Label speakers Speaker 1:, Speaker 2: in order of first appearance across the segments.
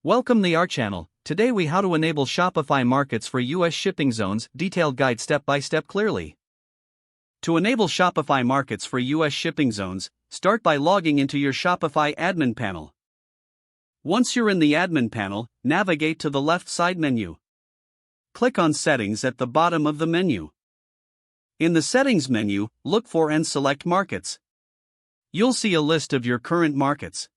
Speaker 1: Welcome to our channel. Today we how to enable Shopify Markets for US shipping zones, detailed guide step by step clearly. To enable Shopify Markets for US shipping zones, start by logging into your Shopify admin panel. Once you're in the admin panel, navigate to the left side menu. Click on Settings at the bottom of the menu. In the Settings menu, look for and select Markets. You'll see a list of your current markets.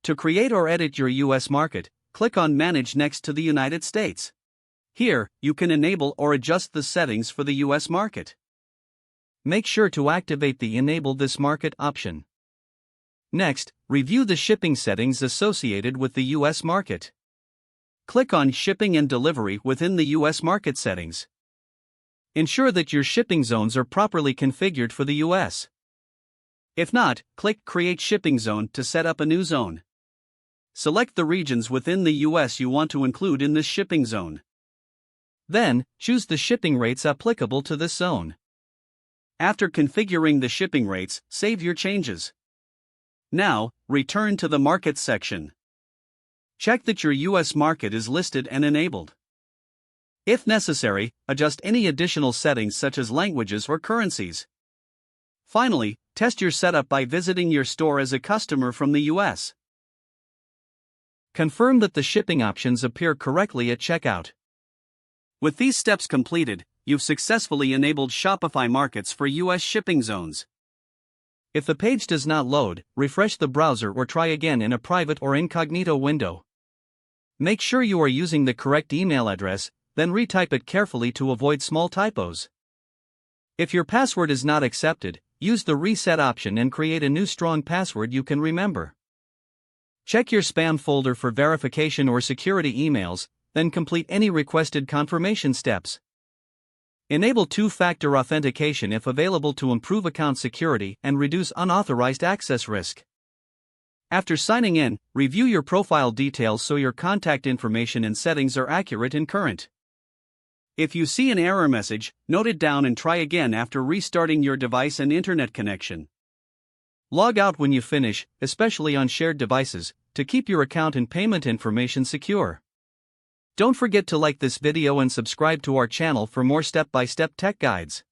Speaker 1: To create or edit your US market, click on Manage next to the United States. Here, you can enable or adjust the settings for the US market. Make sure to activate the Enable this market option. Next, review the shipping settings associated with the US market. Click on Shipping and Delivery within the US market settings. Ensure that your shipping zones are properly configured for the US. If not, click Create Shipping Zone to set up a new zone. Select the regions within the US you want to include in this shipping zone. Then, choose the shipping rates applicable to this zone. After configuring the shipping rates, save your changes. Now, return to the Markets section. Check that your US market is listed and enabled. If necessary, adjust any additional settings such as languages or currencies. Finally, test your setup by visiting your store as a customer from the US. Confirm that the shipping options appear correctly at checkout. With these steps completed, you've successfully enabled Shopify Markets for US shipping zones. If the page does not load, refresh the browser or try again in a private or incognito window. Make sure you are using the correct email address, then retype it carefully to avoid small typos. If your password is not accepted, use the reset option and create a new strong password you can remember. Check your spam folder for verification or security emails, then complete any requested confirmation steps. Enable two-factor authentication if available to improve account security and reduce unauthorized access risk. After signing in, review your profile details so your contact information and settings are accurate and current. If you see an error message, note it down and try again after restarting your device and internet connection. Log out when you finish, especially on shared devices, to keep your account and payment information secure. Don't forget to like this video and subscribe to our channel for more step-by-step tech guides.